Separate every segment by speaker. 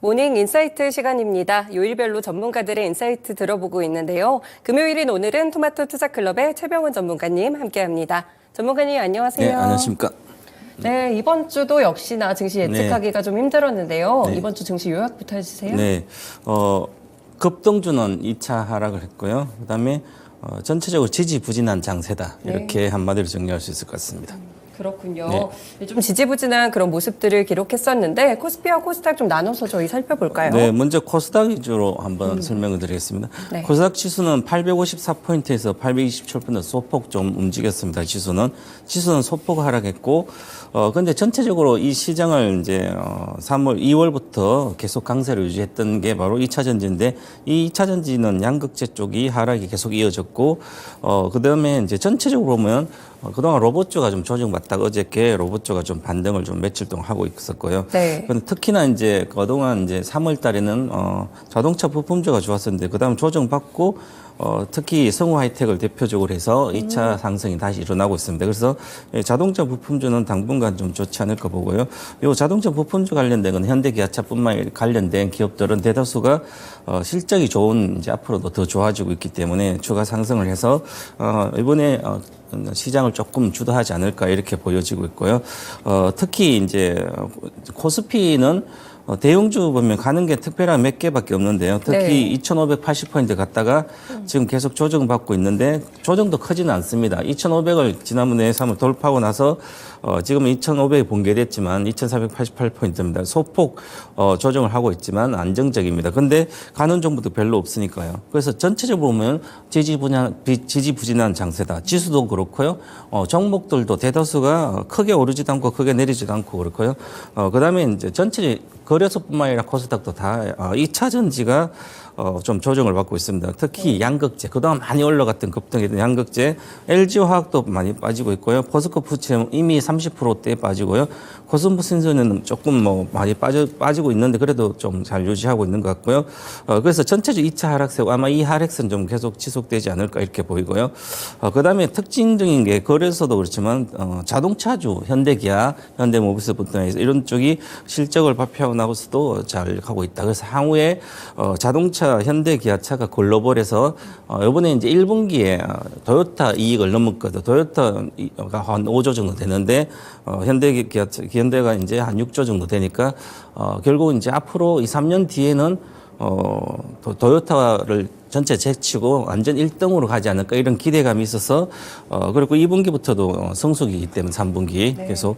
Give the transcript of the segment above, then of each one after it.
Speaker 1: 모닝 인사이트 시간입니다. 요일별로 전문가들의 인사이트 들어보고 있는데요. 금요일인 오늘은 토마토 투자클럽의 최병훈 전문가님 함께합니다. 전문가님 안녕하세요.
Speaker 2: 네, 안녕하십니까.
Speaker 1: 네, 이번 주도 역시나 증시 예측하기가 좀 힘들었는데요.
Speaker 2: 네.
Speaker 1: 이번 주 증시 요약부터 해주세요.
Speaker 2: 네, 급등주는 2차 하락을 했고요. 그다음에 전체적으로 지지부진한 장세다. 이렇게 한마디로 정리할 수 있을 것 같습니다.
Speaker 1: 그렇군요.
Speaker 2: 네.
Speaker 1: 좀 지지부진한 그런 모습들을 기록했었는데 코스피와 코스닥 좀 나눠서 저희 살펴볼까요?
Speaker 2: 네, 먼저 코스닥 위주로 한번 설명을 드리겠습니다.
Speaker 1: 네.
Speaker 2: 코스닥 지수는 854포인트에서 827포인트 소폭 좀 움직였습니다. 지수는 소폭 하락했고, 근데 전체적으로 이 시장을 이제 2월부터 계속 강세를 유지했던 게 바로 2차 전지인데, 이 2차 전지는 양극재 쪽이 하락이 계속 이어졌고, 그다음에 이제 전체적으로 보면 그동안 로봇주가 좀 조정받다가 어저께 로봇주가 좀 반등을 좀 며칠 동안 하고 있었고요.
Speaker 1: 네.
Speaker 2: 근데 특히나 이제 그동안 이제 3월 달에는 자동차 부품주가 좋았었는데 그다음 조정받고 특히 성우 하이텍을 대표적으로 해서 2차 상승이 다시 일어나고 있습니다. 그래서 자동차 부품주는 당분간 좀 좋지 않을까 보고요. 요 자동차 부품주 관련된 건 현대기아차뿐만 관련된 기업들은 대다수가 실적이 좋은 이제 앞으로도 더 좋아지고 있기 때문에 추가 상승을 해서 이번에 시장을 조금 주도하지 않을까 이렇게 보여지고 있고요. 특히 이제 코스피는 대형주 보면 가는 게 특별한 몇 개밖에 없는데요. 특히
Speaker 1: 네.
Speaker 2: 2,580포인트 갔다가 지금 계속 조정받고 있는데 조정도 크지는 않습니다. 2,500을 지난번에 3월 돌파하고 나서 지금 2,500이 붕괴됐지만 2,488포인트입니다. 소폭 조정을 하고 있지만 안정적입니다. 근데 가는 정보도 별로 없으니까요. 그래서 전체적으로 보면 지지부진한 장세다. 지수도 그렇고요. 종목들도 대다수가 크게 오르지도 않고 크게 내리지도 않고 그렇고요. 그다음에 이제 전체 거래소뿐만 아니라 코스닥도 다 2차 전지가 좀 조정을 받고 있습니다. 특히 양극재, 그동안 많이 올라갔던 급등했던 양극재, LG화학도 많이 빠지고 있고요. 포스코 푸드체는 이미 30%대 빠지고요. 코스모신소는 조금 많이 빠지고 있는데 그래도 좀 잘 유지하고 있는 것 같고요. 그래서 전체적으로 2차 하락세고 아마 이 하락세는 좀 계속 지속되지 않을까 이렇게 보이고요. 그다음에 특징적인 게 거래소도 그렇지만 자동차주, 현대기아, 현대모비스부터 해서 이런 쪽이 실적을 발표하고 나서도 잘 가고 있다. 그래서 향후에 자동차 현대기아차가 글로벌에서 이번에 이제 1분기에 도요타 이익을 넘었거든. 도요타가 한 5조 정도 되는데 현대가 이제 한 6조 정도 되니까 결국 이제 앞으로 2, 3년 뒤에는 도요타를 전체 제치고 완전 1등으로 가지 않을까 이런 기대감이 있어서 그리고 2분기부터도 성수기이기 때문에 3분기 계속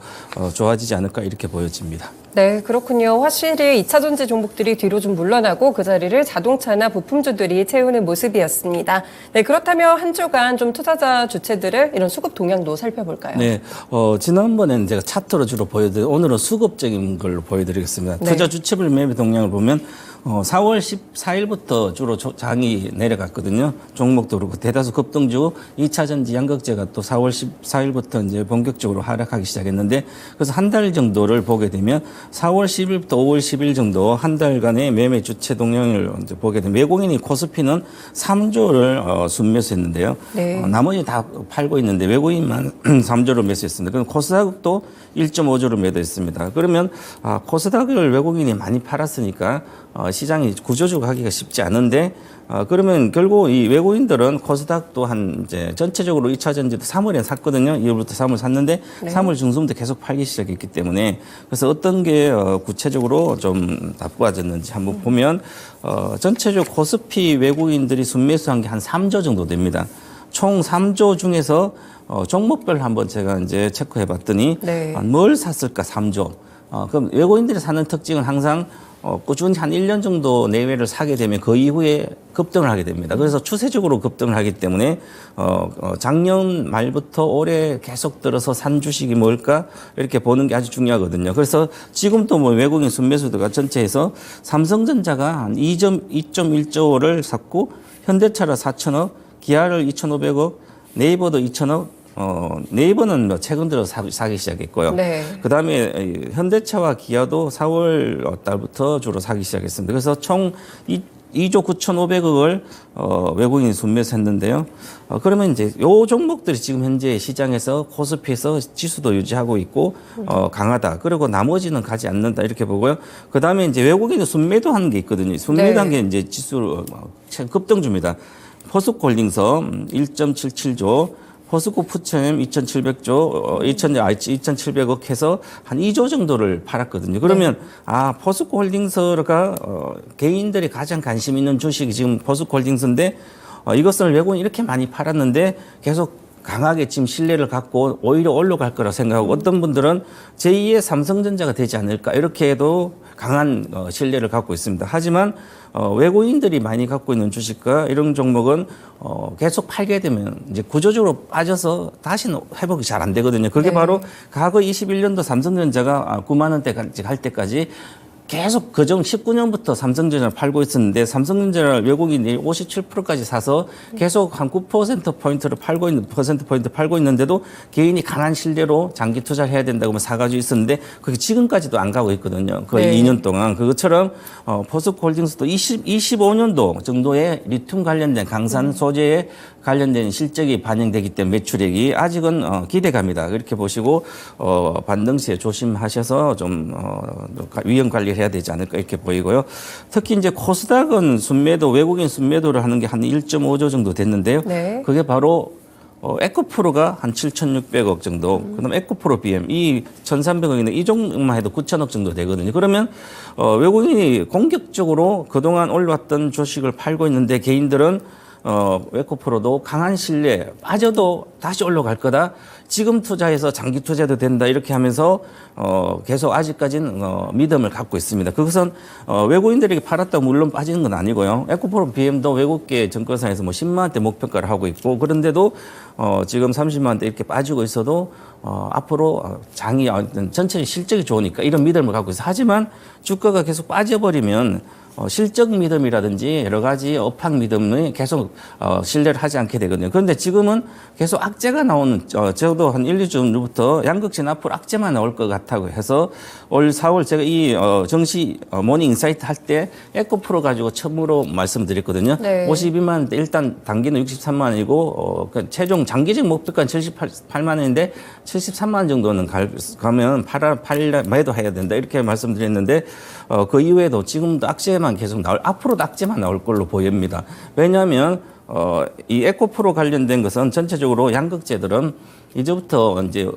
Speaker 2: 좋아지지 않을까 이렇게 보여집니다.
Speaker 1: 네, 그렇군요. 확실히 2차 전지 종목들이 뒤로 좀 물러나고 그 자리를 자동차나 부품주들이 채우는 모습이었습니다. 네, 그렇다면 한 주간 좀 투자자 주체들을 이런 수급 동향도 살펴볼까요?
Speaker 2: 네, 지난번에는 제가 차트로 주로 오늘은 수급적인 걸로 보여드리겠습니다.
Speaker 1: 네.
Speaker 2: 투자 주체별 매매 동향을 보면 4월 14일부터 주로 장이 내려갔거든요. 종목도 그렇고 대다수 급등주 2차 전지 양극재가 또 4월 14일부터 이제 본격적으로 하락하기 시작했는데 그래서 한 달 정도를 보게 되면 4월 10일부터 5월 10일 정도 한 달간의 매매 주체 동향을 이제 보게 되면 외국인이 코스피는 3조를 순매수했는데요.
Speaker 1: 네.
Speaker 2: 나머지 다 팔고 있는데 외국인만 3조를 매수했습니다. 그럼 코스닥도 1.5조를 매도했습니다. 그러면 코스닥을 외국인이 많이 팔았으니까 시장이 구조적으로 하기가 쉽지 않은데 그러면 결국 이 외국인들은 코스닥 또한 이제 전체적으로 2차 전지도 3월에 샀거든요. 2월부터 3월 샀는데
Speaker 1: 네.
Speaker 2: 3월 중순부터 계속 팔기 시작했기 때문에 그래서 어떤 게 구체적으로 좀 나빠졌는지 한번 보면 전체적으로 코스피 외국인들이 순매수한 게 한 3조 정도 됩니다. 총 3조 중에서 종목별 한번 제가 이제 체크해 봤더니
Speaker 1: 네.
Speaker 2: 뭘 샀을까 3조. 그럼 외국인들이 사는 특징은 항상 꾸준히 한 1년 정도 내외를 사게 되면 그 이후에 급등을 하게 됩니다. 그래서 추세적으로 급등을 하기 때문에 작년 말부터 올해 계속 들어서 산 주식이 뭘까 이렇게 보는 게 아주 중요하거든요. 그래서 지금도 뭐 외국인 순매수도가 전체에서 삼성전자가 한 2.1조를 샀고 현대차를 4천억, 기아를 2,500억, 네이버도 2천억, 네이버는 뭐 최근 들어 사기 시작했고요.
Speaker 1: 네.
Speaker 2: 그다음에 현대차와 기아도 4월 달부터 주로 사기 시작했습니다. 그래서 총 2조 9,500억을 외국인이 순매수 했는데요. 그러면 이제 요 종목들이 지금 현재 시장에서 코스피에서 지수도 유지하고 있고 강하다. 그리고 나머지는 가지 않는다 이렇게 보고요. 그다음에 이제 외국인이 순매도 하는 게 있거든요. 순매도한 게 이제 지수를 급등줍니다. 포스코홀딩스 1.77조, 포스코 푸처엠 2,700조, 2,700억 해서 한 2조 정도를 팔았거든요. 그러면 포스코 홀딩스가 개인들이 가장 관심 있는 주식이 지금 포스코 홀딩스인데 이것을 외국인이 이렇게 많이 팔았는데 계속 강하게 지금 신뢰를 갖고 오히려 올라갈 거라 생각하고 어떤 분들은 제2의 삼성전자가 되지 않을까 이렇게 해도 강한 신뢰를 갖고 있습니다. 하지만 외국인들이 많이 갖고 있는 주식과 이런 종목은 계속 팔게 되면 이제 구조적으로 빠져서 다시는 회복이 잘 안 되거든요. 그게 바로 과거 21년도 삼성전자가 9만 원대까지 갈 때까지 계속 그전 19년부터 삼성전자를 팔고 있었는데 삼성전자를 외국인이 57%까지 사서 계속 한 9%포인트를 팔고 있는, 퍼센트 팔고 있는데도 개인이 강한 신뢰로 장기 투자를 해야 된다고 사가지고 있었는데 그게 지금까지도 안 가고 있거든요. 거의 2년 동안. 그것처럼 포스코홀딩스도 25년도 정도의 리튬 관련된 강산 소재에 관련된 실적이 반영되기 때문에 매출액이 아직은 기대감이다. 이렇게 보시고 반등 시에 조심하셔서 좀 위험 관리를 해야 되지 않을까 이렇게 보이고요. 특히 이제 코스닥은 순매도 외국인 순매도를 하는 게 한 1.5조 정도 됐는데요. 네. 그게 바로 에코프로가 한 7,600억 정도, 그다음 에코프로 BM 이 1,300억인데 이 종목만 해도 9,000억 정도 되거든요. 그러면 외국인이 공격적으로 그동안 올라왔던 주식을 팔고 있는데 개인들은 에코프로도 강한 신뢰 빠져도 다시 올라갈 거다. 지금 투자해서 장기 투자도 된다. 이렇게 하면서 계속 아직까지는 믿음을 갖고 있습니다. 그것은 외국인들에게 팔았다고 물론 빠지는 건 아니고요. 에코프로 BM도 외국계 증권사에서 뭐 10만 원대 목표가를 하고 있고 그런데도 지금 30만 원대 이렇게 빠지고 있어도 앞으로 장이 전체 실적이 좋으니까 이런 믿음을 갖고 있어요. 하지만 주가가 계속 빠져버리면 실적 믿음이라든지 여러 가지 업황 믿음이 계속 신뢰를 하지 않게 되거든요. 그런데 지금은 계속 악재가 나오는, 저도 한 1, 2주 전부터 양극신 앞으로 악재만 나올 것 같다고 해서 올 4월 제가 이 정시 모닝 인사이트 할 때 에코프로 가지고 처음으로 말씀드렸거든요. 네. 52만 원대 일단 단기는 63만 원이고 최종 장기적 목표가는 78만 원인데 73만 원 정도는 가면 매도해야 된다 이렇게 말씀드렸는데 그 이후에도 지금도 악재만 계속 앞으로도 악재만 나올 걸로 보입니다. 왜냐하면 이 에코프로 관련된 것은 전체적으로 양극재들은 이제부터 이제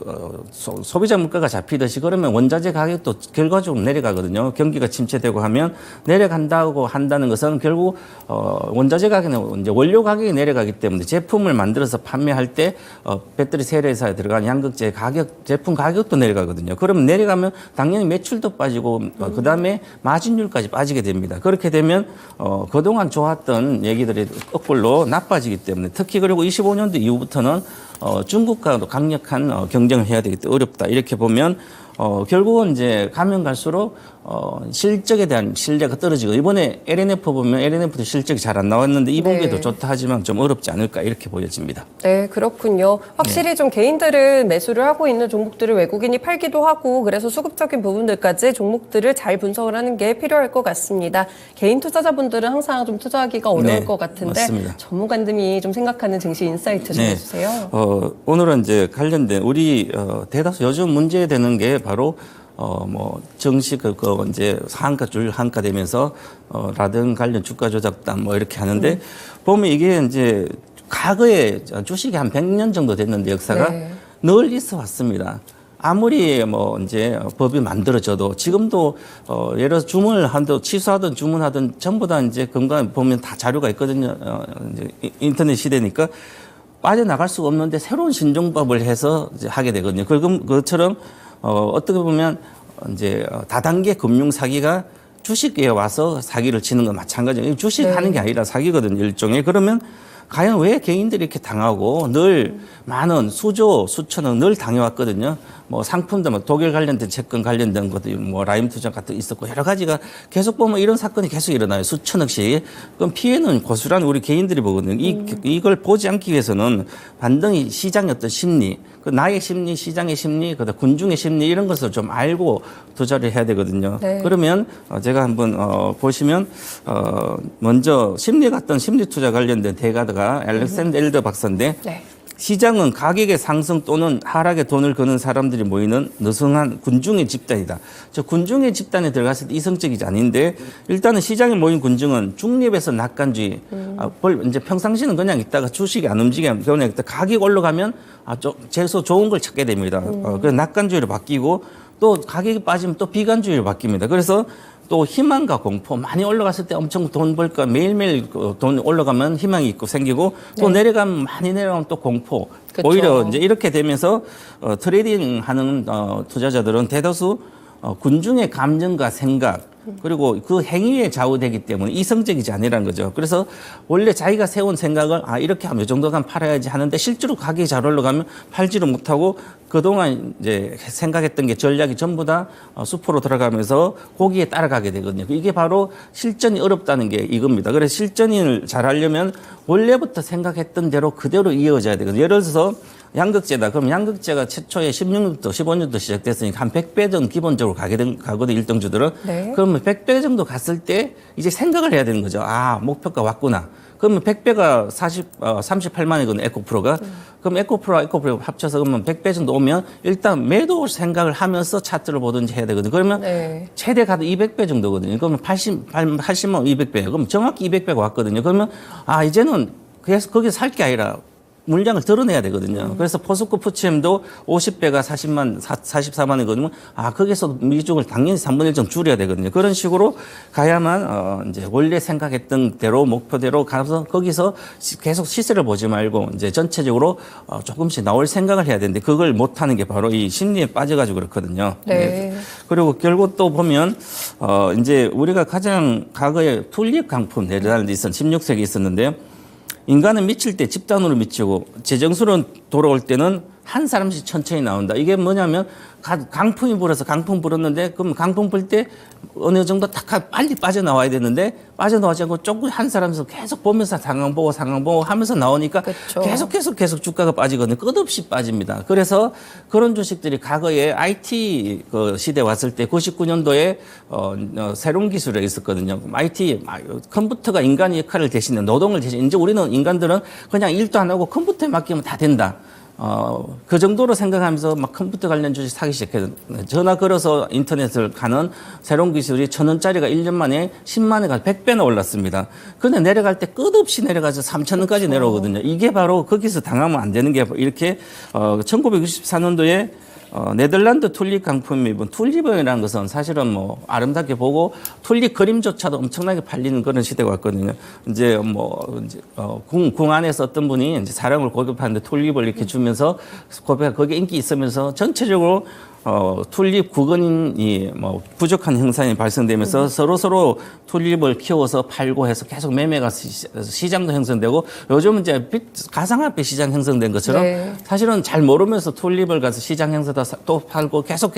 Speaker 2: 소비자 물가가 잡히듯이 그러면 원자재 가격도 결과적으로 내려가거든요. 경기가 침체되고 하면 내려간다고 한다는 것은 결국 원자재 가격은 이제 원료 가격이 내려가기 때문에 제품을 만들어서 판매할 때 배터리 세례사에 들어간 양극재 가격, 제품 가격도 내려가거든요. 그러면 내려가면 당연히 매출도 빠지고 그다음에 마진율까지 빠지게 됩니다. 그렇게 되면 그동안 좋았던 얘기들이 거꾸로 나빠지기 때문에 특히 그리고 25년도 이후부터는 중국과도 강력한 경쟁을 해야 되기 때문에 어렵다. 이렇게 보면 결국은 이제 가면 갈수록 실적에 대한 신뢰가 떨어지고 이번에 LNF 보면 LNF도 실적이 잘 안 나왔는데 이 분기에도 좋다 하지만 좀 어렵지 않을까 이렇게 보여집니다.
Speaker 1: 네, 그렇군요. 확실히 좀 개인들은 매수를 하고 있는 종목들을 외국인이 팔기도 하고 그래서 수급적인 부분들까지 종목들을 잘 분석을 하는 게 필요할 것 같습니다. 개인 투자자분들은 항상 좀 투자하기가 어려울 것 같은데
Speaker 2: 맞습니다.
Speaker 1: 전문가님이 좀 생각하는 증시 인사이트 좀 해주세요.
Speaker 2: 오늘은 이제 관련된 우리 대다수 요즘 문제되는 게 바로 뭐 정식 이제 한가줄 한가되면서 라든 관련 주가 조작단 뭐 이렇게 하는데 보면 이게 이제 과거에 주식이 한 100년 정도 됐는데 역사가 늘 있어 왔습니다. 아무리 뭐 이제 법이 만들어져도 지금도 예를 들어서 주문을 한도 취소하든 주문하든 전부 다 이제 건강 보면 다 자료가 있거든요. 이제 인터넷 시대니까 빠져나갈 수가 없는데 새로운 신종법을 해서 이제 하게 되거든요. 그것처럼 어떻게 보면 이제 다단계 금융 사기가 주식에 와서 사기를 치는 건 마찬가지예요. 주식 하는 게 아니라 사기거든요, 일종의. 그러면 과연 왜 개인들이 이렇게 당하고 늘 많은 수조, 수천억 늘 당해왔거든요. 뭐 상품도 뭐 독일 관련된 채권 관련된 것도 뭐 라임 투자 같은 게 있었고 여러 가지가 계속 보면 이런 사건이 계속 일어나요. 수천억씩. 그럼 피해는 고스란히 우리 개인들이 보거든요. 이걸 보지 않기 위해서는 반등이 시장의 어떤 심리 그 나의 심리, 시장의 심리, 그다음 군중의 심리 이런 것을 좀 알고 투자를 해야 되거든요.
Speaker 1: 네.
Speaker 2: 그러면 제가 한번 보시면 먼저 심리 같던 심리 투자 관련된 대가가 알렉산더 엘더 박사인데
Speaker 1: 네.
Speaker 2: 시장은 가격의 상승 또는 하락에 돈을 거는 사람들이 모이는 느슨한 군중의 집단이다. 저 군중의 집단에 들어갔을 때 이성적이지 않은데 일단은 시장에 모인 군중은 중립에서 낙관주의. 이제 평상시는 그냥 있다가 주식이 안 움직이면 그냥 있다 가격 올라가면 재소 좋은 걸 찾게 됩니다. 그래서 낙관주의로 바뀌고 또 가격이 빠지면 또 비관주의로 바뀝니다. 그래서 또 희망과 공포 많이 올라갔을 때 엄청 돈 벌까 매일매일 돈 올라가면 희망이 있고 생기고 또
Speaker 1: 네.
Speaker 2: 내려가면 많이 내려가면 또 공포.
Speaker 1: 그쵸.
Speaker 2: 오히려 이제 이렇게 되면서 트레이딩 하는 투자자들은 대다수 군중의 감정과 생각 그리고 그 행위에 좌우되기 때문에 이성적이지 아니라는 거죠. 그래서 원래 자기가 세운 생각을 이렇게 하면 이 정도 가면 팔아야지 하는데 실제로 가격이 잘 올라가면 팔지를 못하고 그동안 이제 생각했던 게 전략이 전부 다 수포로 들어가면서 고기에 따라가게 되거든요. 이게 바로 실전이 어렵다는 게 이겁니다. 그래서 실전을 잘 하려면 원래부터 생각했던 대로 그대로 이어져야 되거든요. 예를 들어서 양극재다. 그럼 양극재가 최초에 16년부터 15년부터 시작됐으니까 한 100배 정도 기본적으로 가거든, 1등주들은.
Speaker 1: 네.
Speaker 2: 그러면 100배 정도 갔을 때 이제 생각을 해야 되는 거죠. 목표가 왔구나. 그러면 100배가 38만이거든요, 에코프로가. 그럼 에코프로 합쳐서 그러면 100배 정도 오면 일단 매도 생각을 하면서 차트를 보든지 해야 되거든요. 그러면
Speaker 1: 네.
Speaker 2: 최대 가도 200배 정도거든요. 그러면 80만 200배. 그럼 정확히 200배가 왔거든요. 그러면 이제는 그래서 거기서 살 게 아니라 물량을 드러내야 되거든요. 그래서 포스코 푸치엠도 50배가 44만이거든요. 거기서 미중을 당연히 3분의 1 정도 줄여야 되거든요. 그런 식으로 가야만, 이제 원래 생각했던 대로, 목표대로 가서 거기서 계속 시세를 보지 말고 이제 전체적으로 조금씩 나올 생각을 해야 되는데 그걸 못하는 게 바로 이 심리에 빠져가지고 그렇거든요.
Speaker 1: 네.
Speaker 2: 그리고 결국 또 보면, 이제 우리가 가장 과거에 튤립 강품, 네덜란드 16세기 있었는데요. 인간은 미칠 때 집단으로 미치고 재정수로 돌아올 때는 한 사람씩 천천히 나온다. 이게 뭐냐면 강풍이 불어서 강풍 불었는데 그럼 강풍 불 때 어느 정도 딱 빨리 빠져나와야 되는데 빠져나오지 않고 조금 한 사람에서 계속 보면서 상황 보고 하면서 나오니까
Speaker 1: 그쵸.
Speaker 2: 계속 주가가 빠지거든요. 끝없이 빠집니다. 그래서 그런 주식들이 과거에 IT 그 시대 왔을 때 99년도에 새로운 기술이 있었거든요. IT 컴퓨터가 인간의 역할을 대신해 노동을 대신 이제 우리는 인간들은 그냥 일도 안 하고 컴퓨터에 맡기면 다 된다. 그 정도로 생각하면서 막 컴퓨터 관련 주식 사기 시작해요. 전화 걸어서 인터넷을 가는 새로운 기술이 1,000원짜리가 1년 만에 10만 원에 100배나 올랐습니다. 그런데 내려갈 때 끝없이 내려가서 3,000원까지 내려오거든요. 이게 바로 거기서 당하면 안 되는 게 이렇게 1964년도에 네덜란드 튤립 강품이 튤립이라는 것은 사실은 뭐 아름답게 보고 튤립 그림조차도 엄청나게 팔리는 그런 시대가 왔거든요. 이제 궁 안에서 어떤 분이 이제 사랑을 고백하는데 튤립을 이렇게 주면서 거기에 인기 있으면서 전체적으로 튤립 구근이 부족한 현상이 발생되면서 서로 튤립을 키워서 팔고 해서 계속 매매가 시장도 형성되고 요즘은 이제 가상화폐 시장 형성된 것처럼
Speaker 1: 네.
Speaker 2: 사실은 잘 모르면서 튤립을 가서 시장 형성다 또 팔고 계속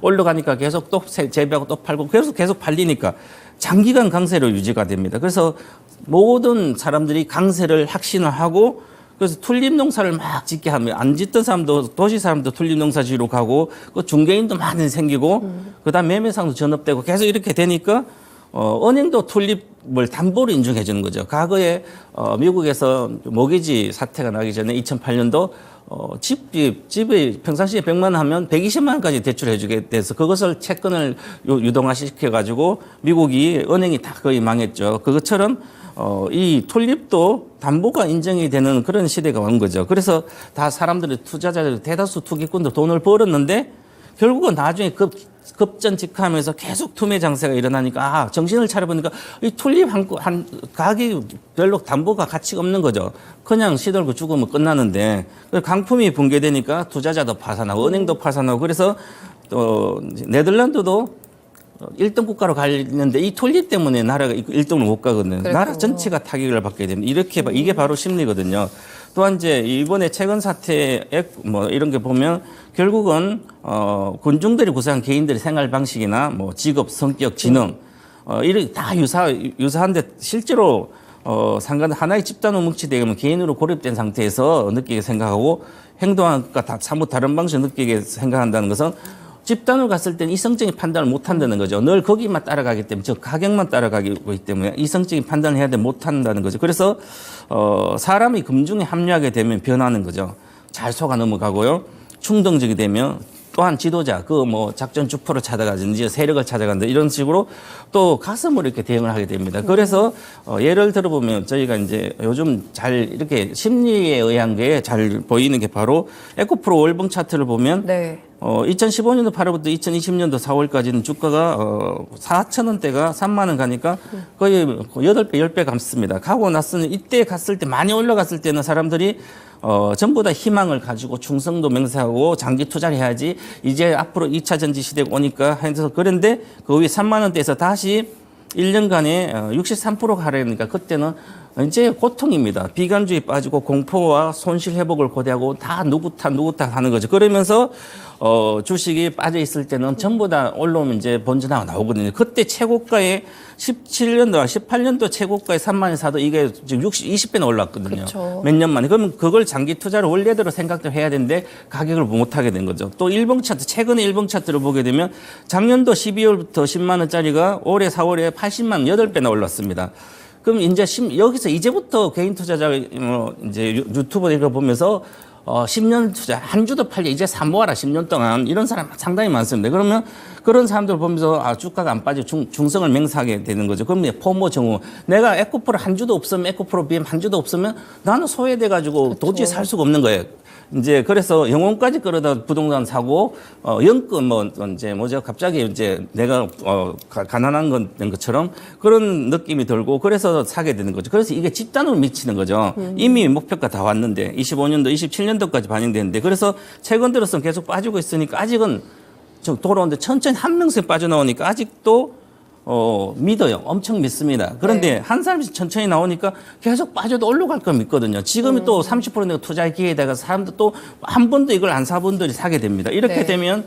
Speaker 2: 올라가니까 계속 또 재배하고 또 팔고 계속 팔리니까 장기간 강세로 유지가 됩니다. 그래서 모든 사람들이 강세를 확신을 하고 그래서 튤립 농사를 막 짓게 하면 안 짓던 사람도 도시 사람도 튤립 농사 지로 가고 그 중개인도 많이 생기고 그다음 매매상도 전업되고 계속 이렇게 되니까 은행도 튤립을 담보로 인정해 주는 거죠. 과거에 미국에서 모기지 사태가 나기 전에 2008년도 집이 평상시에 100만 원 하면 120만 원까지 대출해 주게 돼서 그것을 채권을 유동화 시켜가지고 미국이 은행이 다 거의 망했죠. 그것처럼 이 튤립도 담보가 인정이 되는 그런 시대가 온 거죠. 그래서 다 사람들이 투자자들 대다수 투기꾼들 돈을 벌었는데 결국은 나중에 급전직하면서 계속 투매 장세가 일어나니까 정신을 차려보니까 이 튤립 한 가격이 별로 담보가 가치가 없는 거죠. 그냥 시들고 죽으면 끝나는데 강품이 붕괴되니까 투자자도 파산하고 은행도 파산하고 그래서 네덜란드도 1등 국가로 가려는데 이 튤립 때문에 나라가 1등을 못 가거든요.
Speaker 1: 그렇군요.
Speaker 2: 나라 전체가 타격을 받게 됩니다. 이게 바로 심리거든요. 또한 이제 이번에 최근 사태에 이런 게 보면 결국은 군중들이 구성한 개인들의 생활 방식이나 직업, 성격, 지능 이렇게 다 유사한데 실제로 상관 하나의 집단으로 뭉치되면 개인으로 고립된 상태에서 느끼게 생각하고 행동과 사뭇 다른 방식으로 느끼게 생각한다는 것은 집단으로 갔을 때는 이성적인 판단을 못 한다는 거죠. 늘 거기만 따라가기 때문에, 저 가격만 따라가기 때문에 이성적인 판단을 해야 돼 못 한다는 거죠. 그래서 사람이 금중에 합류하게 되면 변하는 거죠. 잘 속아 넘어가고요. 충동적이 되면 또한 지도자, 작전 주포를 찾아가든지 세력을 찾아간다 이런 식으로 또 가슴으로 이렇게 대응을 하게 됩니다. 그래서 예를 들어보면 저희가 이제 요즘 잘 이렇게 심리에 의한 게 잘 보이는 게 바로 에코프로 월봉 차트를 보면
Speaker 1: 네.
Speaker 2: 2015년도 8월부터 2020년도 4월까지는 주가가 4,000원대가 3만 원 가니까 거의 8배, 10배 감습니다. 가고 나서는 이때 갔을 때 많이 올라갔을 때는 사람들이 전부 다 희망을 가지고 충성도 맹세하고 장기 투자를 해야지 이제 앞으로 2차 전지 시대가 오니까 해서 그런데 그 위에 3만 원대에서 다시 1년간에 63%가 하락하니까 그때는 이제 고통입니다. 비관주의 빠지고 공포와 손실 회복을 고대하고 다 누구 탓 하는 거죠. 그러면서 주식이 빠져 있을 때는 전부 다 올라오면 이제 번전화가 나오거든요. 그때 최고가에 17년도, 18년도 최고가에 3만 원 사도 이게 지금 20배나 올랐거든요.
Speaker 1: 그렇죠.
Speaker 2: 몇 년 만에. 그러면 그걸 장기 투자를 원래대로 생각도 해야 되는데 가격을 못 하게 된 거죠. 또 일봉 차트, 최근에 일봉 차트를 보게 되면 작년도 12월부터 10만 원짜리가 올해 4월에 80만 원 8배나 올랐습니다. 그럼 이제 여기서 이제부터 개인 투자자 이제 유튜브 이거 보면서 10년 투자 한 주도 팔려 이제 사 모아라 10년 동안 이런 사람 상당히 많습니다. 그러면 그런 사람들 보면서 주가가 안 빠지고 중성을 맹세하게 되는 거죠. 그러면 포모 정후 내가 에코프로 한 주도 없으면 에코프로 BM 한 주도 없으면 나는 소외돼 가지고
Speaker 1: 그렇죠.
Speaker 2: 도저히 살 수가 없는 거예요. 이제 그래서 영혼까지 끌어다 부동산 사고 영권 이제 갑자기 이제 내가 가난한 것처럼 그런 느낌이 들고 그래서 사게 되는 거죠. 그래서 이게 집단으로 미치는 거죠. 이미 목표가 다 왔는데 25년도, 27년도까지 반영되는데 그래서 최근 들어서는 계속 빠지고 있으니까 아직은 좀 돌아오는데 천천히 한 명씩 빠져나오니까 아직도 믿어요. 엄청 믿습니다. 그런데
Speaker 1: 네.
Speaker 2: 한 사람씩 천천히 나오니까 계속 빠져도 올라갈 거 믿거든요. 지금이 또 30% 내가 투자의 기회에다가 사람들 또 한 번도 이걸 안 사분들이 사게 됩니다. 이렇게
Speaker 1: 네.
Speaker 2: 되면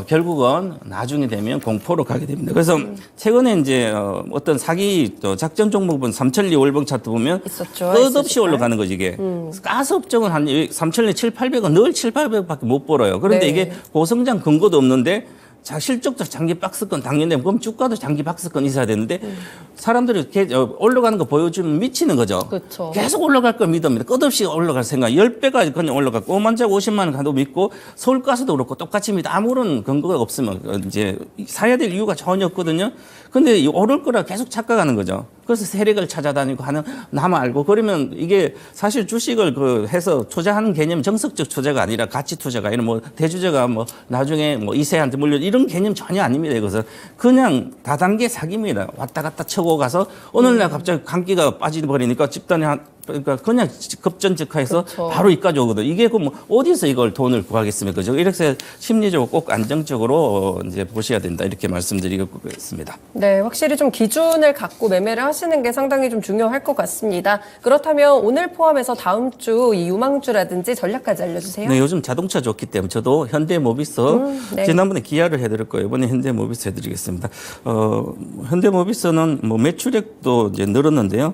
Speaker 2: 결국은 나중에 되면 공포로 가게 됩니다. 그래서 최근에 이제 어떤 사기 작전 종목은 삼천리 월봉 차트 보면
Speaker 1: 있었죠.
Speaker 2: 끝없이 올라가는 거지 이게. 가스업종은 한 삼천리 7, 800은 늘 7, 800밖에 못 벌어요. 그런데
Speaker 1: 네.
Speaker 2: 이게 고성장 근거도 없는데 자, 실적도 장기 박스권 당연히 그럼 주가도 장기 박스권 있어야 되는데 사람들이 이렇게 올라가는 거 보여주면 미치는 거죠.
Speaker 1: 그렇죠.
Speaker 2: 계속 올라갈 걸 믿습니다. 끝없이 올라갈 생각. 10배가 그냥 올라갔고 5만 장 50만 원 가도 믿고 서울가스도 그렇고 똑같이 믿어. 아무런 근거가 없으면 이제 사야 될 이유가 전혀 없거든요. 근데 오를 거라 계속 착각하는 거죠. 그래서 세력을 찾아다니고 하는 나만 알고 그러면 이게 사실 주식을 해서 투자하는 개념 정석적 투자가 아니라 가치 투자가 아니라 대주주가 나중에 이세한테 물려 이런 개념 전혀 아닙니다. 이것은 그냥 다단계 사기입니다. 왔다 갔다 쳐고 가서 어느 날 갑자기 감기가 빠져버리니까 집단이 그러니까 그냥 급전직하해서
Speaker 1: 그렇죠.
Speaker 2: 바로 이까지 오거든. 이게 어디서 이걸 돈을 구하겠습니까? 그죠? 이렇게 심리적으로 꼭 안정적으로 이제 보셔야 된다. 이렇게 말씀드리겠습니다.
Speaker 1: 네, 확실히 좀 기준을 갖고 매매를 하시는 게 상당히 좀 중요할 것 같습니다. 그렇다면 오늘 포함해서 다음 주 이 유망주라든지 전략까지 알려주세요.
Speaker 2: 네, 요즘 자동차 좋기 때문에 저도 현대모비스
Speaker 1: 네.
Speaker 2: 지난번에 기아를 해드릴 거예요. 이번에 현대모비스 해드리겠습니다. 현대모비스는 매출액도 이제 늘었는데요.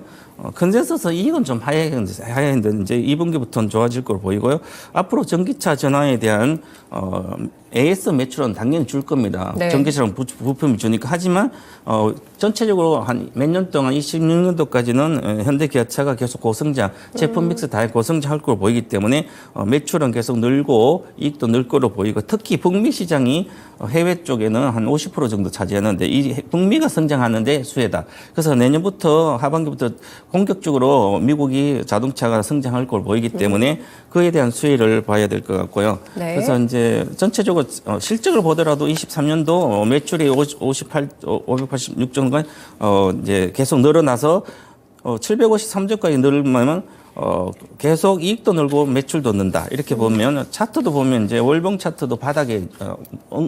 Speaker 2: 컨센서스 이익은 좀 하향했는데 이제 2분기부터는 좋아질 걸로 보이고요. 앞으로 전기차 전환에 대한 AS 매출은 당연히 줄 겁니다.
Speaker 1: 네.
Speaker 2: 전기차랑 부품이 주니까. 하지만 전체적으로 한 몇 년 동안 26년도까지는 현대기아차가 계속 고성장, 제품 믹스 다 고성장 할 걸로 보이기 때문에 매출은 계속 늘고 이익도 늘 걸로 보이고 특히 북미 시장이 해외 쪽에는 한 50% 정도 차지하는데 이 북미가 성장하는데 수혜다. 그래서 내년부터 하반기부터 본격적으로 미국이 자동차가 성장할 걸로 보이기 때문에 그에 대한 수혜를 봐야 될 것 같고요.
Speaker 1: 네.
Speaker 2: 그래서 이제 전체적으로 실적을 보더라도 23년도 매출이 586 정도가 이제 계속 늘어나서 753조까지 늘면 계속 이익도 늘고 매출도 는다. 이렇게 보면 차트도 보면 이제 월봉 차트도 바닥에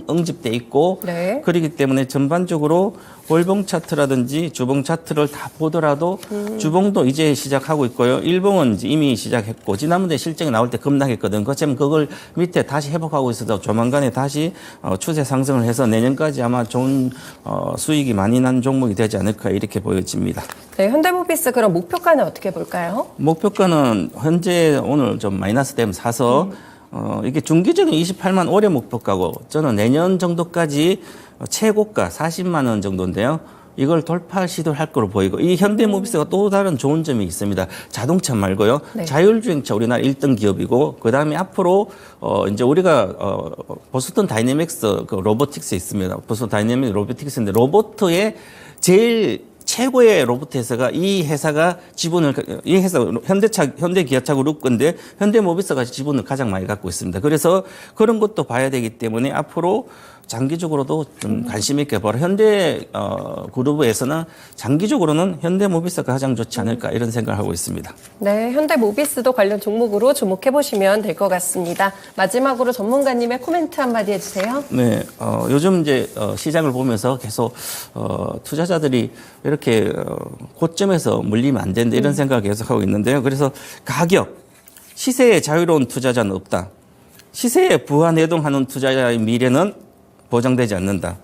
Speaker 2: 응집돼 있고
Speaker 1: 네.
Speaker 2: 그렇기 때문에 전반적으로 월봉 차트라든지 주봉 차트를 다 보더라도 주봉도 이제 시작하고 있고요. 일봉은 이제 이미 시작했고 지난번에 실적이 나올 때 급락했거든. 그렇지만 그걸 밑에 다시 회복하고 있어서 조만간에 다시 추세 상승을 해서 내년까지 아마 좋은 수익이 많이 난 종목이 되지 않을까 이렇게 보여집니다.
Speaker 1: 네, 현대모비스 그럼 목표가는 어떻게 볼까요?
Speaker 2: 목표가는 현재 오늘 좀 마이너스 되면 사서 이게 중기적인 28만 올해 목표가고 저는 내년 정도까지 최고가 40만 원 정도인데요. 이걸 돌파 시도를 할 거로 보이고 이 현대모비스가 또 다른 좋은 점이 있습니다. 자동차 말고요.
Speaker 1: 네.
Speaker 2: 자율주행차 우리나라 1등 기업이고 그다음에 앞으로 이제 우리가 보스턴 다이내믹스 그 로보틱스 있습니다. 보스턴 다이내믹스 로보틱스인데 로보트의 제일 최고의 로봇 회사가 이 회사가 지분을 이 회사 현대기아차 그룹 건데 현대모비스가 지분을 가장 많이 갖고 있습니다. 그래서 그런 것도 봐야 되기 때문에 앞으로 장기적으로도 좀 관심 있게 보라. 현대 그룹에서는 장기적으로는 현대모비스가 가장 좋지 않을까 이런 생각을 하고 있습니다.
Speaker 1: 네, 현대모비스도 관련 종목으로 주목해 보시면 될 것 같습니다. 마지막으로 전문가님의 코멘트 한마디 해주세요.
Speaker 2: 네, 요즘 이제 시장을 보면서 계속 투자자들이 이렇게 고점에서 물리면 안 된다 이런 생각을 계속 하고 있는데요. 그래서 가격, 시세에 자유로운 투자자는 없다. 시세에 부하내동하는 투자자의 미래는 보장되지 않는다.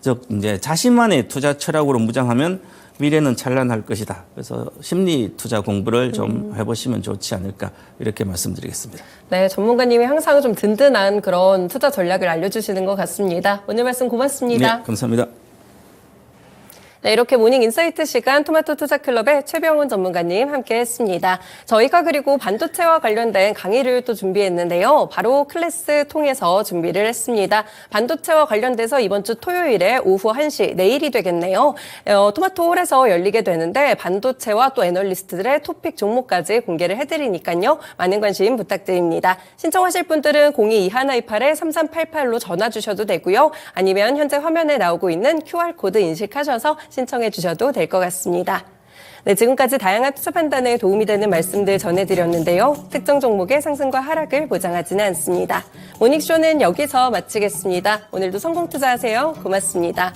Speaker 2: 즉 이제 자신만의 투자 철학으로 무장하면 미래는 찬란할 것이다. 그래서 심리 투자 공부를 좀 해보시면 좋지 않을까 이렇게 말씀드리겠습니다.
Speaker 1: 네, 전문가님이 항상 좀 든든한 그런 투자 전략을 알려주시는 것 같습니다. 오늘 말씀 고맙습니다.
Speaker 2: 네, 감사합니다.
Speaker 1: 네, 이렇게 모닝 인사이트 시간 토마토 투자클럽의 최병훈 전문가님 함께했습니다. 저희가 그리고 반도체와 관련된 강의를 또 준비했는데요. 바로 클래스 통해서 준비를 했습니다. 반도체와 관련돼서 이번 주 토요일에 오후 1시, 내일이 되겠네요. 토마토 홀에서 열리게 되는데 반도체와 또 애널리스트들의 토픽 종목까지 공개를 해드리니까요. 많은 관심 부탁드립니다. 신청하실 분들은 02-2128-3388로 전화 주셔도 되고요. 아니면 현재 화면에 나오고 있는 QR코드 인식하셔서 신청해 주셔도 될 것 같습니다. 네, 지금까지 다양한 투자 판단에 도움이 되는 말씀들 전해드렸는데요. 특정 종목의 상승과 하락을 보장하지는 않습니다. 모닝쇼는 여기서 마치겠습니다. 오늘도 성공 투자하세요. 고맙습니다.